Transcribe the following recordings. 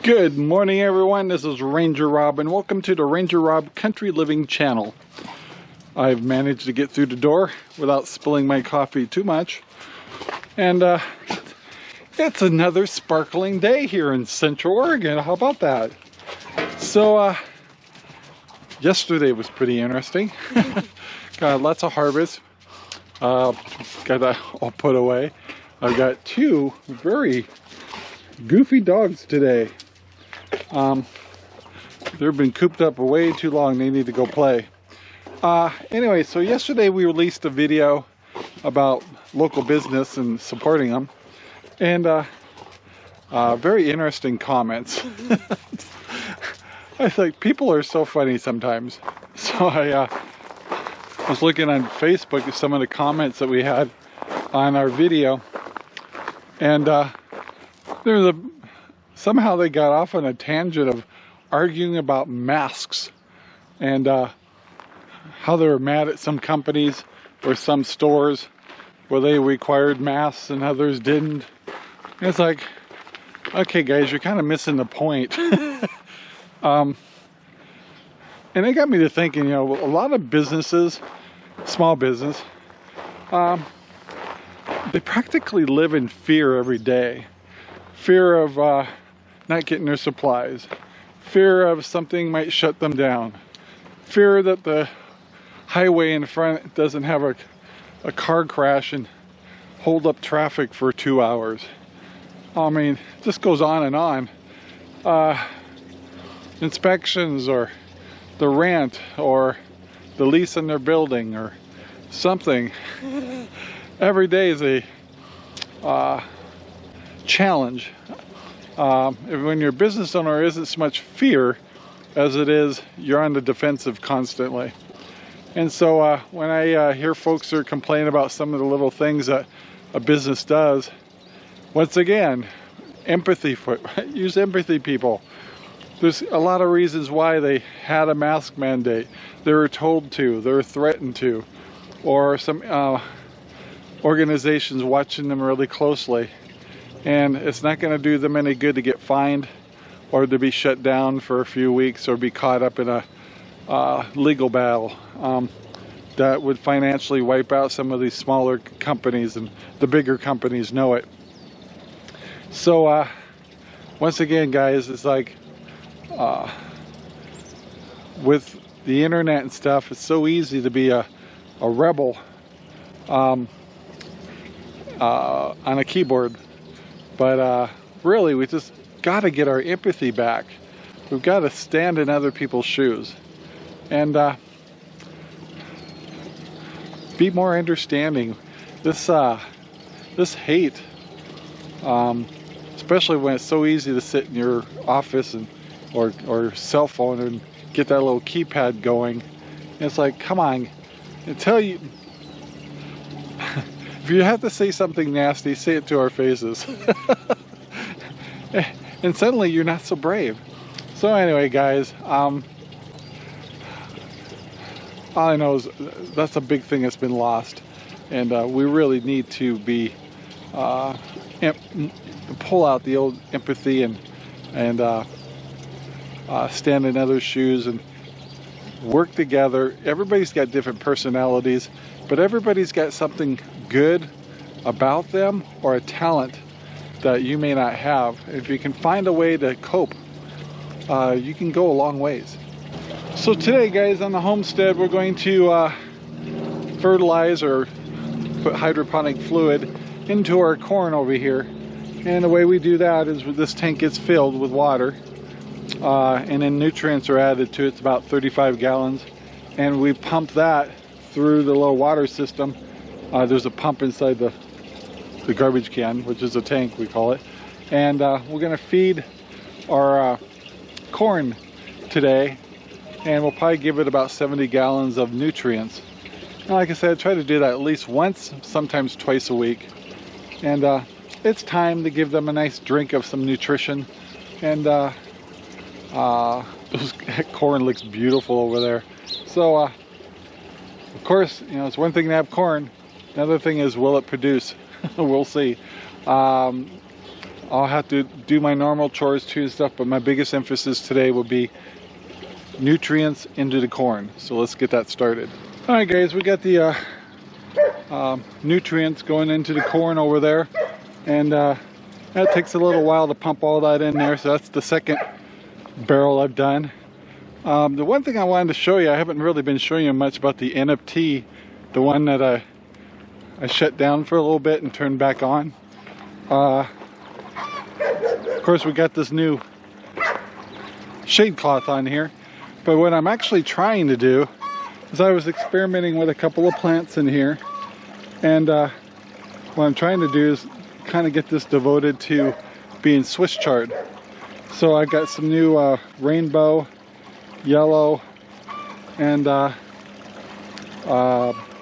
Good morning, everyone. This is RangerRob, and welcome to the RangerRob Country Living channel. I've managed to get through the door without spilling my coffee too much, and it's another sparkling day here in Central Oregon. How about that? So yesterday was pretty interesting. Got lots of harvest. Got that all put away. I've got two very goofy dogs today. They've been cooped up way too long. They need to go play. Anyway, so yesterday we released a video about local business and supporting them, and very interesting comments. I think people are so funny sometimes. So I was looking on Facebook at some of the comments that we had on our video, and there's somehow they got off on a tangent of arguing about masks and how they were mad at some companies or some stores where they required masks and others didn't. And it's like, okay guys, you're kind of missing the point. And it got me to thinking, you know, a lot of businesses, small business, they practically live in fear every day. Fear of not getting their supplies, fear of something might shut them down, fear that the highway in front doesn't have a car crash and hold up traffic for 2 hours. I mean, this goes on and on. Inspections, or the rent, or the lease in their building, or something. Every day is a challenge. When you're a business owner, there isn't so much fear as it is you're on the defensive constantly. And so when I hear folks are complaining about some of the little things that a business does, once again, empathy. Use empathy, people. There's a lot of reasons why they had a mask mandate. They were told to, they were threatened to, or some organizations watching them really closely. And it's not going to do them any good to get fined or to be shut down for a few weeks or be caught up in a legal battle that would financially wipe out some of these smaller companies, and the bigger companies know it. So once again, guys, it's like with the internet and stuff, it's so easy to be a rebel on a keyboard. But really, we just got to get our empathy back. We've got to stand in other people's shoes and be more understanding. This hate, especially when it's so easy to sit in your office and or cell phone and get that little keypad going. And it's like, come on, until you. If you have to say something nasty, say it to our faces. And suddenly you're not so brave. So anyway, guys, all I know is that's a big thing that's been lost. And we really need to be pull out the old empathy and stand in others' shoes and work together. Everybody's got different personalities, but everybody's got something good about them or a talent that you may not have. If you can find a way to cope, you can go a long ways. So today, guys, on the homestead, we're going to fertilize or put hydroponic fluid into our corn over here. And the way we do that is this tank gets filled with water, and then nutrients are added to it. It's about 35 gallons, and we pump that through the little water system. There's a pump inside the garbage can, which is a tank, we call it. And we're going to feed our corn today, and we'll probably give it about 70 gallons of nutrients. And like I said, I try to do that at least once, sometimes twice a week. And it's time to give them a nice drink of some nutrition. And corn looks beautiful over there. So of course, you know, it's one thing to have corn. Another thing is, will it produce? We'll see. I'll have to do my normal chores too and stuff, but my biggest emphasis today will be nutrients into the corn. So let's get that started. All right guys, we got the nutrients going into the corn over there, and that takes a little while to pump all that in there. So that's the second barrel I've done. The one thing I wanted to show you, I haven't really been showing you much about the NFT, the one that I shut down for a little bit and turned back on. Of course, we got this new shade cloth on here, but what I'm actually trying to do is I was experimenting with a couple of plants in here, and what I'm trying to do is kind of get this devoted to being Swiss chard. So I've got some new rainbow, yellow, and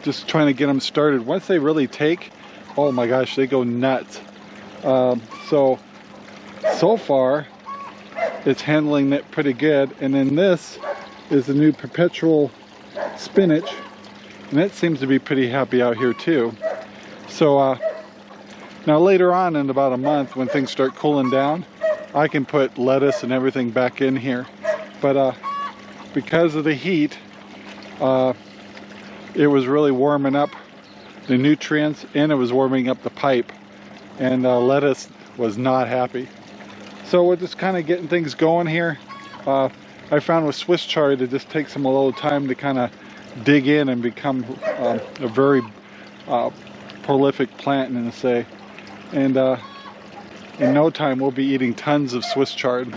just trying to get them started. Once they really take, oh my gosh, they go nuts. So far it's handling it pretty good. And then this is the new perpetual spinach, and it seems to be pretty happy out here too. So now later on in about a month, when things start cooling down, I can put lettuce and everything back in here. But because of the heat, it was really warming up the nutrients, and it was warming up the pipe, and lettuce was not happy. So we're just kind of getting things going here. I found with Swiss chard, it just takes them a little time to kind of dig in and become a very prolific plant, and say, and in no time we'll be eating tons of Swiss chard.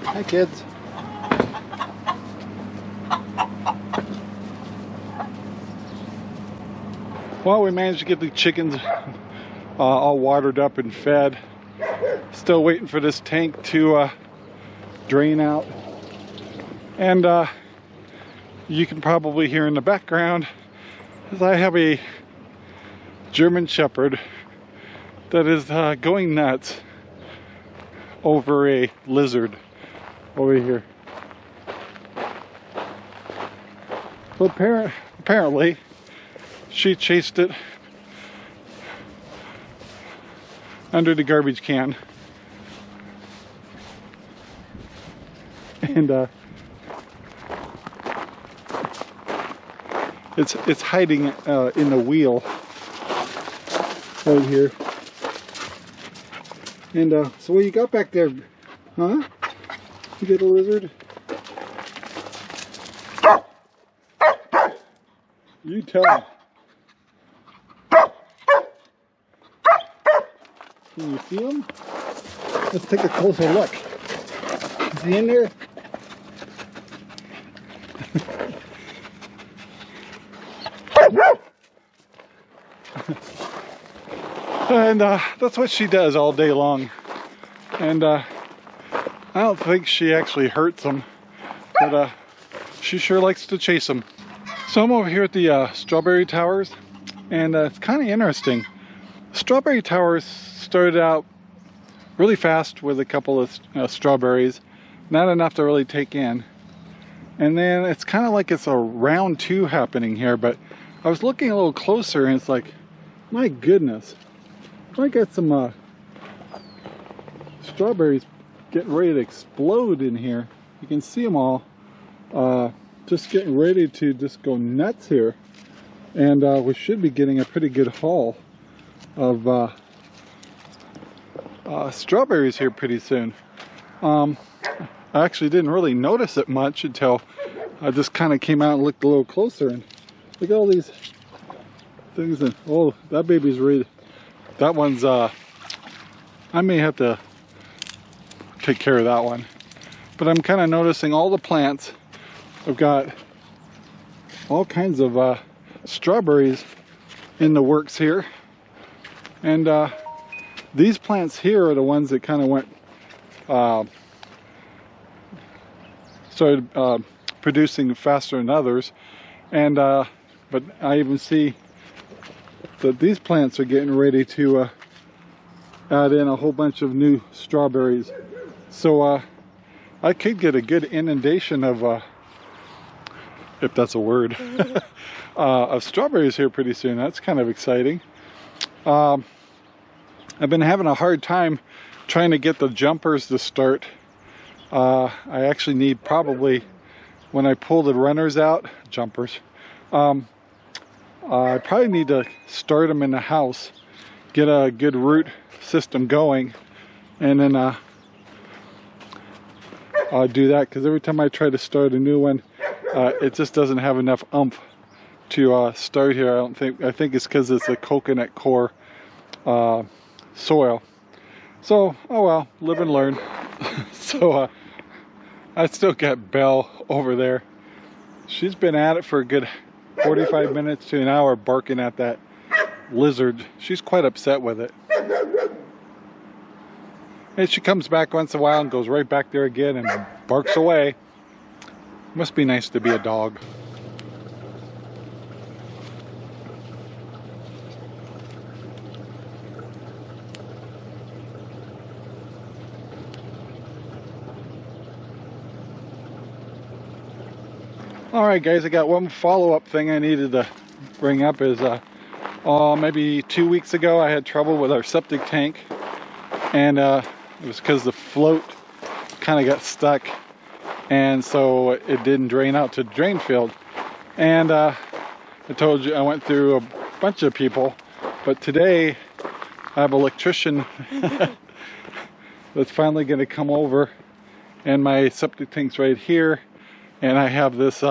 Hi kids. Well, we managed to get the chickens all watered up and fed. Still waiting for this tank to drain out. And you can probably hear in the background is I have a German Shepherd that is going nuts over a lizard over here. So apparently she chased it under the garbage can, and it's hiding in the wheel right here. And so what you got back there, huh? You get a lizard? You tell me. Can you see him? Let's take a closer look. Is he in there? And that's what she does all day long. And I don't think she actually hurts them, but she sure likes to chase them. So I'm over here at the strawberry towers, and it's kind of interesting. Strawberry towers started out really fast with a couple of strawberries, not enough to really take in. And then it's kind of like it's a round two happening here, but I was looking a little closer and it's like, my goodness, I got some strawberries getting ready to explode in here. You can see them all just getting ready to just go nuts here. And we should be getting a pretty good haul of strawberries here pretty soon. I actually didn't really notice it much until I just kind of came out and looked a little closer, and look at all these things. And oh, that baby's ready. That one's I may have to take care of that one, but I'm kind of noticing all the plants. I've got all kinds of strawberries in the works here, and these plants here are the ones that kind of went started producing faster than others. And but I even see that these plants are getting ready to add in a whole bunch of new strawberries. So I could get a good inundation of if that's a word of strawberries here pretty soon. That's kind of exciting. I've been having a hard time trying to get the jumpers to start. I actually need probably, when I pull the runners out, jumpers, I probably need to start them in the house, get a good root system going, and then I'll do that, because every time I try to start a new one, it just doesn't have enough oomph to start here. I think it's because it's a coconut core soil. So, oh well, live and learn. So I still got Belle over there. She's been at it for a good 45 minutes to an hour barking at that lizard. She's quite upset with it. And she comes back once in a while and goes right back there again and barks away. Must be nice to be a dog. Alright guys, I got one follow-up thing I needed to bring up is maybe 2 weeks ago I had trouble with our septic tank, and it was because the float kind of got stuck, and so it didn't drain out to the drain field. And I told you I went through a bunch of people, but today I have an electrician that's finally going to come over, and my septic tank's right here, and I have this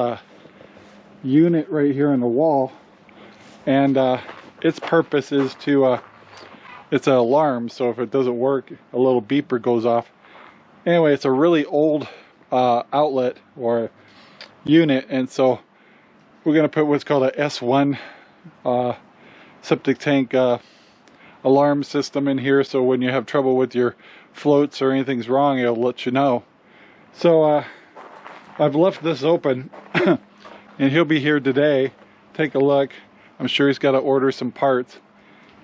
unit right here on the wall, and its purpose is to it's an alarm, so if it doesn't work, a little beeper goes off. Anyway, it's a really old outlet or unit, and so we're going to put what's called a S1 septic tank alarm system in here, so when you have trouble with your floats or anything's wrong, it'll let you know. So I've left this open and he'll be here today. Take a look. I'm sure he's got to order some parts,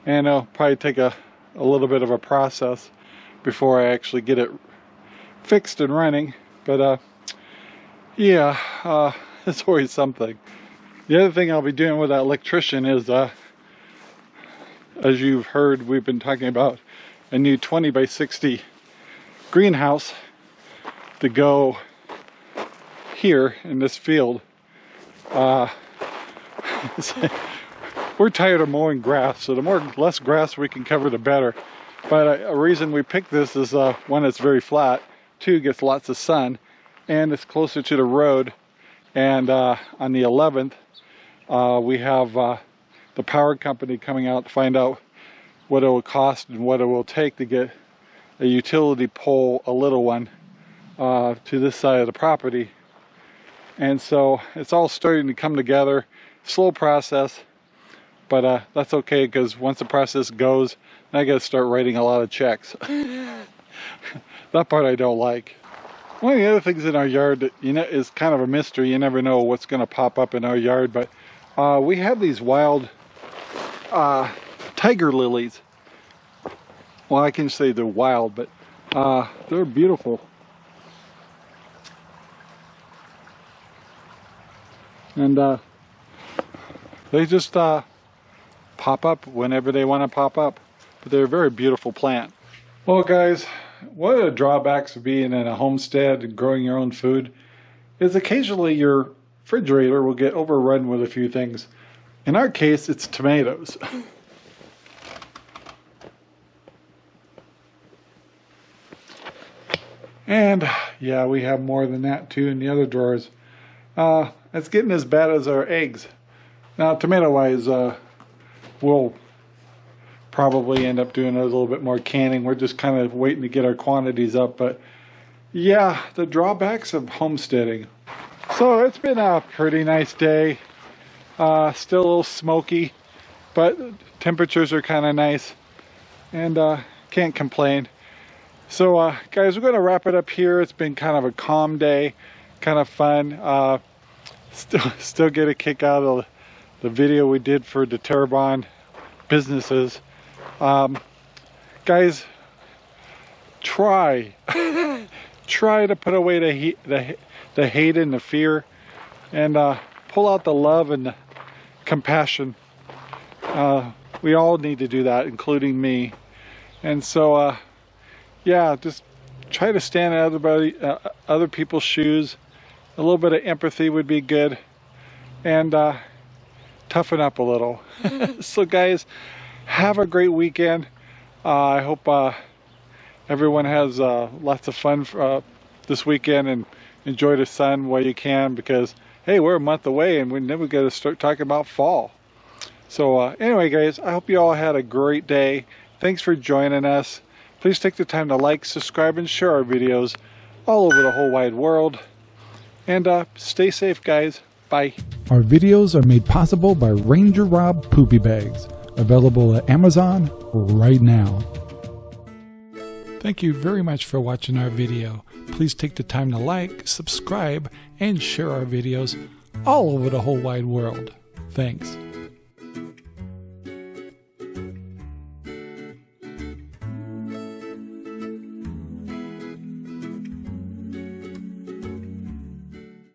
and it'll probably take a little bit of a process before I actually get it fixed and running. But yeah, it's always something. The other thing I'll be doing with that electrician is, as you've heard, we've been talking about a new 20 by 60 greenhouse to go here in this field. We're tired of mowing grass, so the less grass we can cover, the better. But a reason we picked this is one, it's very flat, two, it gets lots of sun, and it's closer to the road. And on the 11th we have the power company coming out to find out what it will cost and what it will take to get a utility pole, a little one, to this side of the property. And so it's all starting to come together. Slow process, but that's okay, because once the process goes, I got to start writing a lot of checks. That part I don't like. One of the other things in our yard that, you know, is kind of a mystery. You never know what's going to pop up in our yard, but we have these wild tiger lilies. Well, I can say they're wild, but they're beautiful. And they just pop up whenever they want to pop up. But they're a very beautiful plant. Well guys, one of the drawbacks of being in a homestead and growing your own food is occasionally your refrigerator will get overrun with a few things. In our case, it's tomatoes. And yeah, we have more than that too in the other drawers. It's getting as bad as our eggs. Now, tomato-wise, we'll probably end up doing a little bit more canning. We're just kind of waiting to get our quantities up. But yeah, the drawbacks of homesteading. So it's been a pretty nice day. Still a little smoky, but temperatures are kind of nice, and can't complain. So guys, we're going to wrap it up here. It's been kind of a calm day, kind of fun. Still get a kick out of the video we did for the Terrebonne businesses. Guys, try to put away the hate and the fear, and pull out the love and the compassion. We all need to do that, including me. And so, yeah, just try to stand in other people's shoes. A little bit of empathy would be good. And toughen up a little. So guys, have a great weekend. I hope everyone has lots of fun this weekend and enjoy the sun while you can, because hey, we're a month away and then we got to start talking about fall. So anyway guys, I hope you all had a great day. Thanks for joining us. Please take the time to like, subscribe, and share our videos all over the whole wide world. And stay safe guys. Bye. Our videos are made possible by RangerRob Poopy Bags, available at Amazon right now. Thank you very much for watching our video. Please take the time to like, subscribe, and share our videos all over the whole wide world. Thanks.